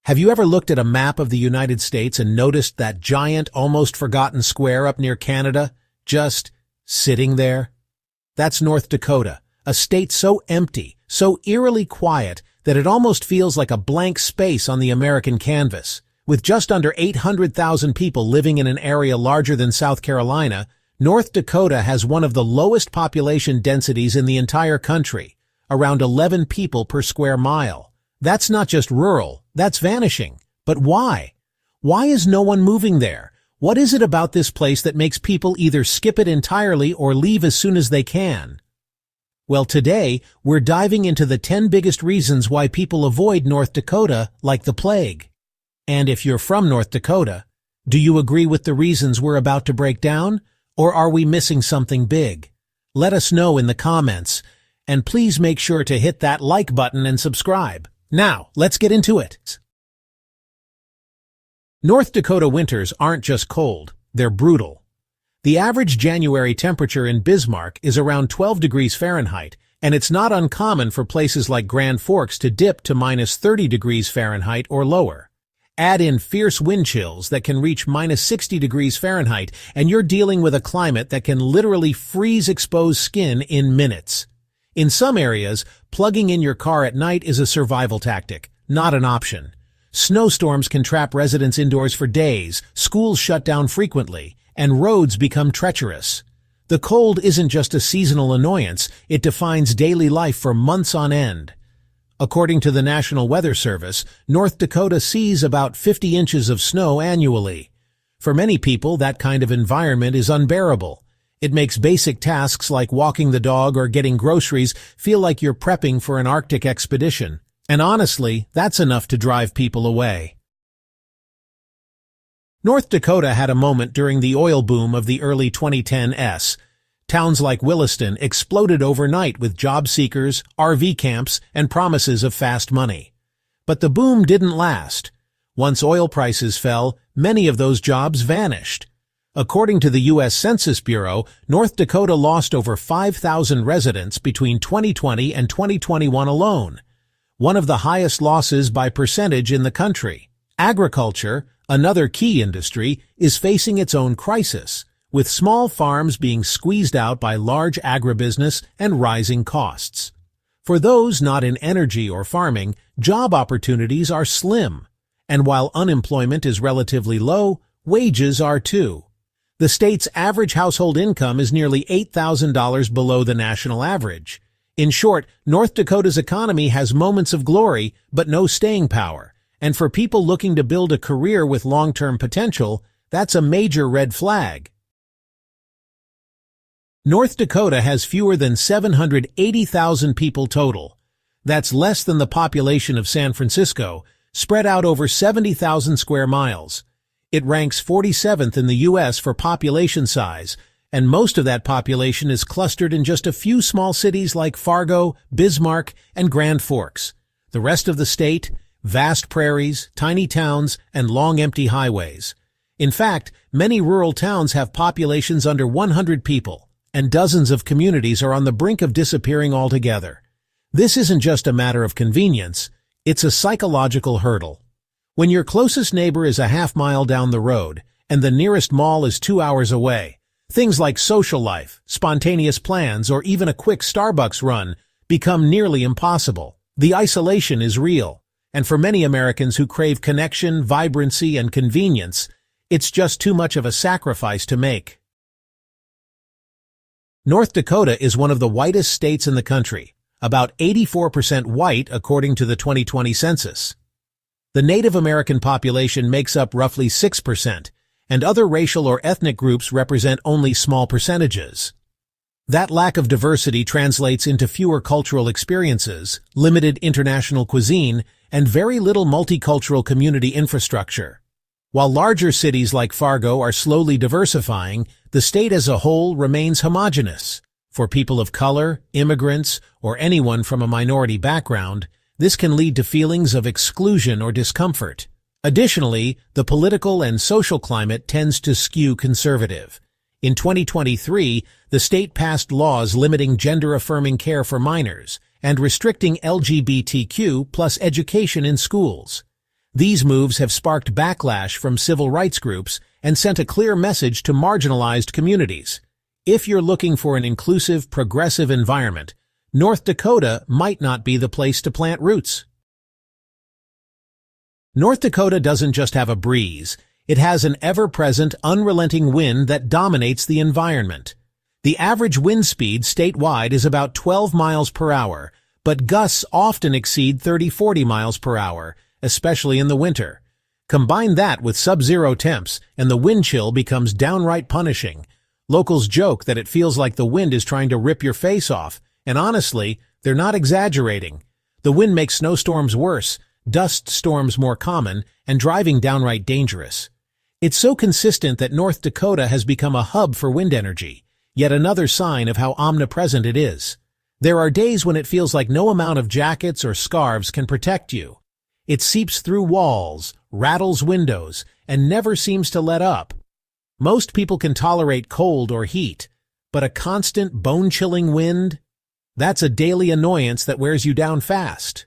Have you ever looked at a map of the United States and noticed that giant, almost forgotten square up near Canada, just sitting there? That's North Dakota, a state so empty, so eerily quiet, that it almost feels like a blank space on the American canvas. With just under 800,000 people living in an area larger than South Carolina, North Dakota has one of the lowest population densities in the entire country, around 11 people per square mile. That's not just rural, that's vanishing. But why? Why is no one moving there? What is it about this place that makes people either skip it entirely or leave as soon as they can? Well, today, we're diving into the 10 biggest reasons why people avoid North Dakota like the plague. And if you're from North Dakota, do you agree with the reasons we're about to break down? Or are we missing something big? Let us know in the comments, and please make sure to hit that like button and subscribe. Now, let's get into it. North Dakota winters aren't just cold, they're brutal. The average January temperature in Bismarck is around 12 degrees Fahrenheit, and it's not uncommon for places like Grand Forks to dip to minus 30 degrees Fahrenheit or lower. Add in fierce wind chills that can reach minus 60 degrees Fahrenheit, and you're dealing with a climate that can literally freeze exposed skin in minutes. In some areas, plugging in your car at night is a survival tactic, not an option. Snowstorms can trap residents indoors for days, schools shut down frequently, and roads become treacherous. The cold isn't just a seasonal annoyance, it defines daily life for months on end. According to the National Weather Service, North Dakota sees about 50 inches of snow annually. For many people, that kind of environment is unbearable. It makes basic tasks like walking the dog or getting groceries feel like you're prepping for an Arctic expedition. And honestly, that's enough to drive people away. North Dakota had a moment during the oil boom of the early 2010s. Towns like Williston exploded overnight with job seekers, RV camps, and promises of fast money. But the boom didn't last. Once oil prices fell, many of those jobs vanished. According to the U.S. Census Bureau, North Dakota lost over 5,000 residents between 2020 and 2021 alone, one of the highest losses by percentage in the country. Agriculture, another key industry, is facing its own crisis, with small farms being squeezed out by large agribusiness and rising costs. For those not in energy or farming, job opportunities are slim, and while unemployment is relatively low, wages are too. The state's average household income is nearly $8,000 below the national average. In short, North Dakota's economy has moments of glory, but no staying power. And for people looking to build a career with long-term potential, that's a major red flag. North Dakota has fewer than 780,000 people total. That's less than the population of San Francisco, spread out over 70,000 square miles. It ranks 47th in the U.S. for population size, and most of that population is clustered in just a few small cities like Fargo, Bismarck, and Grand Forks. The rest of the state, vast prairies, tiny towns, and long empty highways. In fact, many rural towns have populations under 100 people, and dozens of communities are on the brink of disappearing altogether. This isn't just a matter of convenience, it's a psychological hurdle. When your closest neighbor is a half-mile down the road, and the nearest mall is 2 hours away, things like social life, spontaneous plans, or even a quick Starbucks run become nearly impossible. The isolation is real, and for many Americans who crave connection, vibrancy, and convenience, it's just too much of a sacrifice to make. North Dakota is one of the whitest states in the country, about 84% white according to the 2020 census. The Native American population makes up roughly 6%, and other racial or ethnic groups represent only small percentages. That lack of diversity translates into fewer cultural experiences, limited international cuisine, and very little multicultural community infrastructure. While larger cities like Fargo are slowly diversifying, the state as a whole remains homogeneous. For people of color, immigrants, or anyone from a minority background, this can lead to feelings of exclusion or discomfort. Additionally, the political and social climate tends to skew conservative. In 2023, the state passed laws limiting gender-affirming care for minors and restricting LGBTQ+ education in schools. These moves have sparked backlash from civil rights groups and sent a clear message to marginalized communities. If you're looking for an inclusive, progressive environment, North Dakota might not be the place to plant roots. North Dakota doesn't just have a breeze, it has an ever-present, unrelenting wind that dominates the environment. The average wind speed statewide is about 12 miles per hour, but gusts often exceed 30-40 miles per hour, especially in the winter. Combine that with sub-zero temps, and the wind chill becomes downright punishing. Locals joke that it feels like the wind is trying to rip your face off, and honestly, they're not exaggerating. The wind makes snowstorms worse, dust storms more common, and driving downright dangerous. It's so consistent that North Dakota has become a hub for wind energy, yet another sign of how omnipresent it is. There are days when it feels like no amount of jackets or scarves can protect you. It seeps through walls, rattles windows, and never seems to let up. Most people can tolerate cold or heat, but a constant bone-chilling wind? That's a daily annoyance that wears you down fast.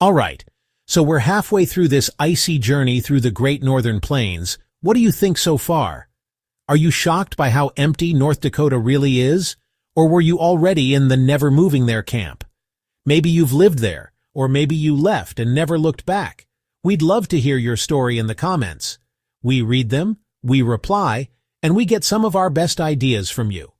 Alright, so we're halfway through this icy journey through the Great Northern Plains. What do you think so far? Are you shocked by how empty North Dakota really is? Or were you already in the never moving there camp? Maybe you've lived there, or maybe you left and never looked back. We'd love to hear your story in the comments. We read them, we reply, and we get some of our best ideas from you.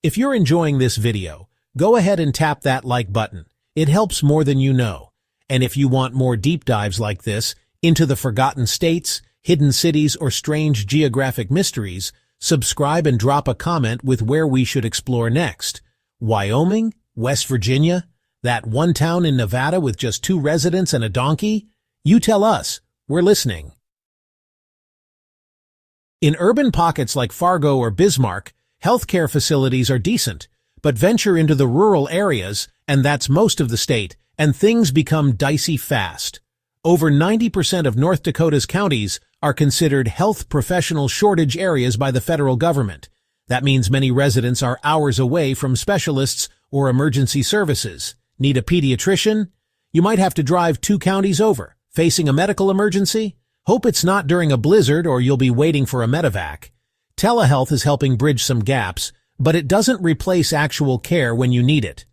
If you're enjoying this video, go ahead and tap that like button. It helps more than you know. And if you want more deep dives like this into the forgotten states, hidden cities, or strange geographic mysteries, subscribe and drop a comment with where we should explore next. Wyoming? West Virginia? That one town in Nevada with just 2 residents and a donkey? You tell us. We're listening. In urban pockets like Fargo or Bismarck, healthcare facilities are decent, but venture into the rural areas, and that's most of the state, and things become dicey fast. Over 90% of North Dakota's counties are considered health professional shortage areas by the federal government. That means many residents are hours away from specialists or emergency services. Need a pediatrician? You might have to drive 2 counties over. Facing a medical emergency? Hope it's not during a blizzard or you'll be waiting for a medevac. Telehealth is helping bridge some gaps, but it doesn't replace actual care when you need it.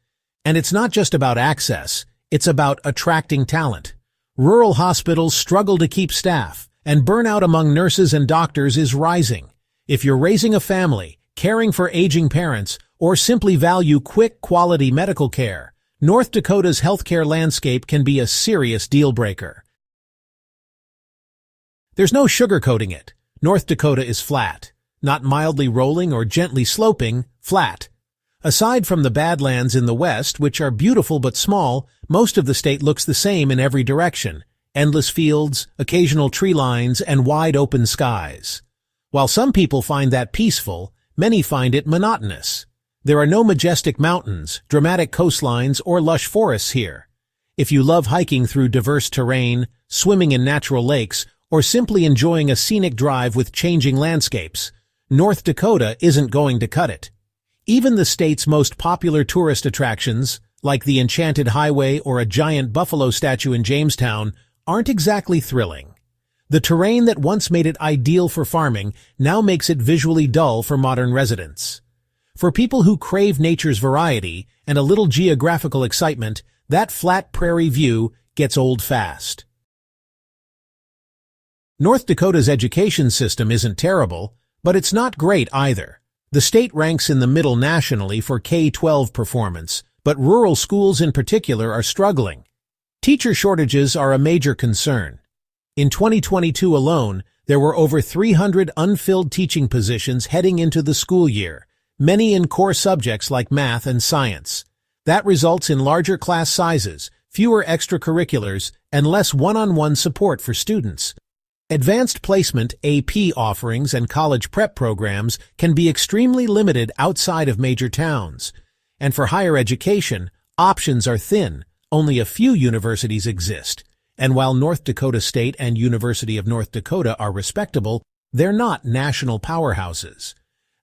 And it's not just about access, it's about attracting talent. Rural hospitals struggle to keep staff, and burnout among nurses and doctors is rising. If you're raising a family, caring for aging parents, or simply value quick, quality medical care, North Dakota's healthcare landscape can be a serious deal-breaker. There's no sugarcoating it. North Dakota is flat. Not mildly rolling or gently sloping, flat. Aside from the Badlands in the west, which are beautiful but small, most of the state looks the same in every direction. Endless fields, occasional tree lines, and wide open skies. While some people find that peaceful, many find it monotonous. There are no majestic mountains, dramatic coastlines, or lush forests here. If you love hiking through diverse terrain, swimming in natural lakes, or simply enjoying a scenic drive with changing landscapes, North Dakota isn't going to cut it. Even the state's most popular tourist attractions, like the Enchanted Highway or a giant buffalo statue in Jamestown, aren't exactly thrilling. The terrain that once made it ideal for farming now makes it visually dull for modern residents. For people who crave nature's variety and a little geographical excitement, that flat prairie view gets old fast. North Dakota's education system isn't terrible, but it's not great either. The state ranks in the middle nationally for K-12 performance, but rural schools in particular are struggling. Teacher shortages are a major concern. In 2022 alone, there were over 300 unfilled teaching positions heading into the school year, many in core subjects like math and science. That results in larger class sizes, fewer extracurriculars, and less one-on-one support for students. Advanced placement AP offerings and college prep programs can be extremely limited outside of major towns. And for higher education, options are thin. Only a few universities exist. And while North Dakota State and University of North Dakota are respectable, they're not national powerhouses.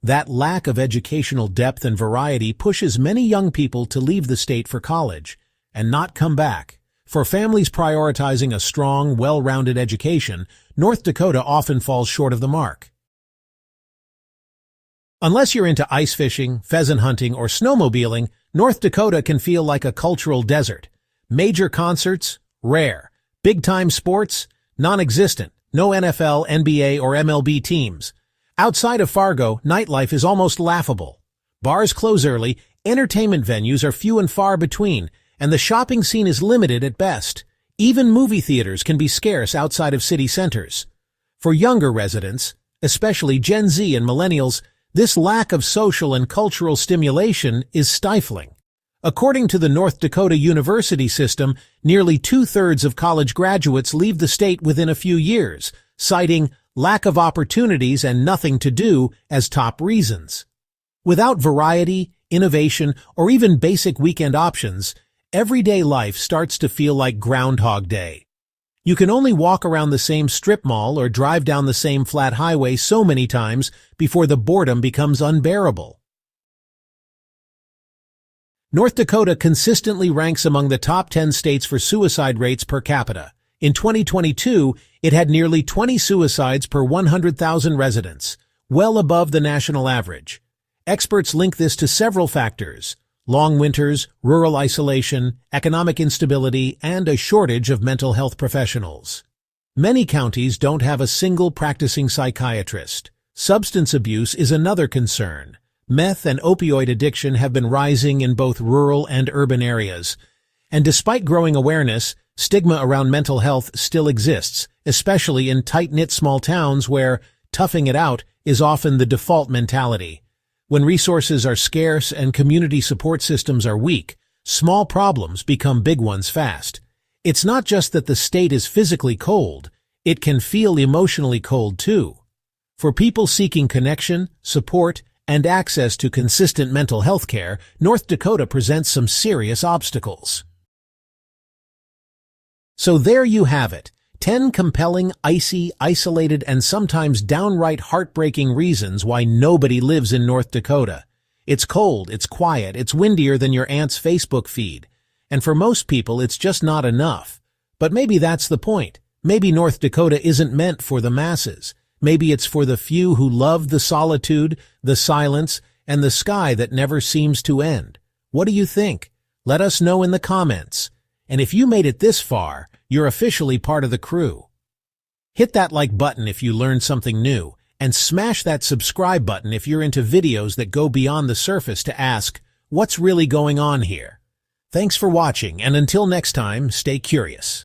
That lack of educational depth and variety pushes many young people to leave the state for college and not come back, For families prioritizing a strong, well-rounded education, North Dakota often falls short of the mark. Unless you're into ice fishing, pheasant hunting, or snowmobiling, North Dakota can feel like a cultural desert. Major concerts? Rare. Big-time sports? Non-existent. No NFL, NBA, or MLB teams. Outside of Fargo, nightlife is almost laughable. Bars close early, entertainment venues are few and far between, and the shopping scene is limited at best. Even movie theaters can be scarce outside of city centers. For younger residents, especially Gen Z and millennials, this lack of social and cultural stimulation is stifling. According to the North Dakota university system, nearly two-thirds of college graduates leave the state within a few years, citing lack of opportunities and nothing to do as top reasons. Without variety, innovation, or even basic weekend options, everyday life starts to feel like Groundhog Day. You can only walk around the same strip mall or drive down the same flat highway so many times before the boredom becomes unbearable. North Dakota consistently ranks among the top 10 states for suicide rates per capita. In 2022, it had nearly 20 suicides per 100,000 residents, well above the national average. Experts link this to several factors: long winters, rural isolation, economic instability, and a shortage of mental health professionals. Many counties don't have a single practicing psychiatrist. Substance abuse is another concern. Meth and opioid addiction have been rising in both rural and urban areas. And despite growing awareness, stigma around mental health still exists, especially in tight-knit small towns where toughing it out is often the default mentality. When resources are scarce and community support systems are weak, small problems become big ones fast. It's not just that the state is physically cold, it can feel emotionally cold too. For people seeking connection, support, and access to consistent mental health care, North Dakota presents some serious obstacles. So there you have it. 10 compelling, icy, isolated, and sometimes downright heartbreaking reasons why nobody lives in North Dakota. It's cold, it's quiet, it's windier than your aunt's Facebook feed. And for most people, it's just not enough. But maybe that's the point. Maybe North Dakota isn't meant for the masses. Maybe it's for the few who love the solitude, the silence, and the sky that never seems to end. What do you think? Let us know in the comments. And if you made it this far, you're officially part of the crew. Hit that like button if you learned something new, and smash that subscribe button if you're into videos that go beyond the surface to ask, what's really going on here? Thanks for watching, and until next time, stay curious.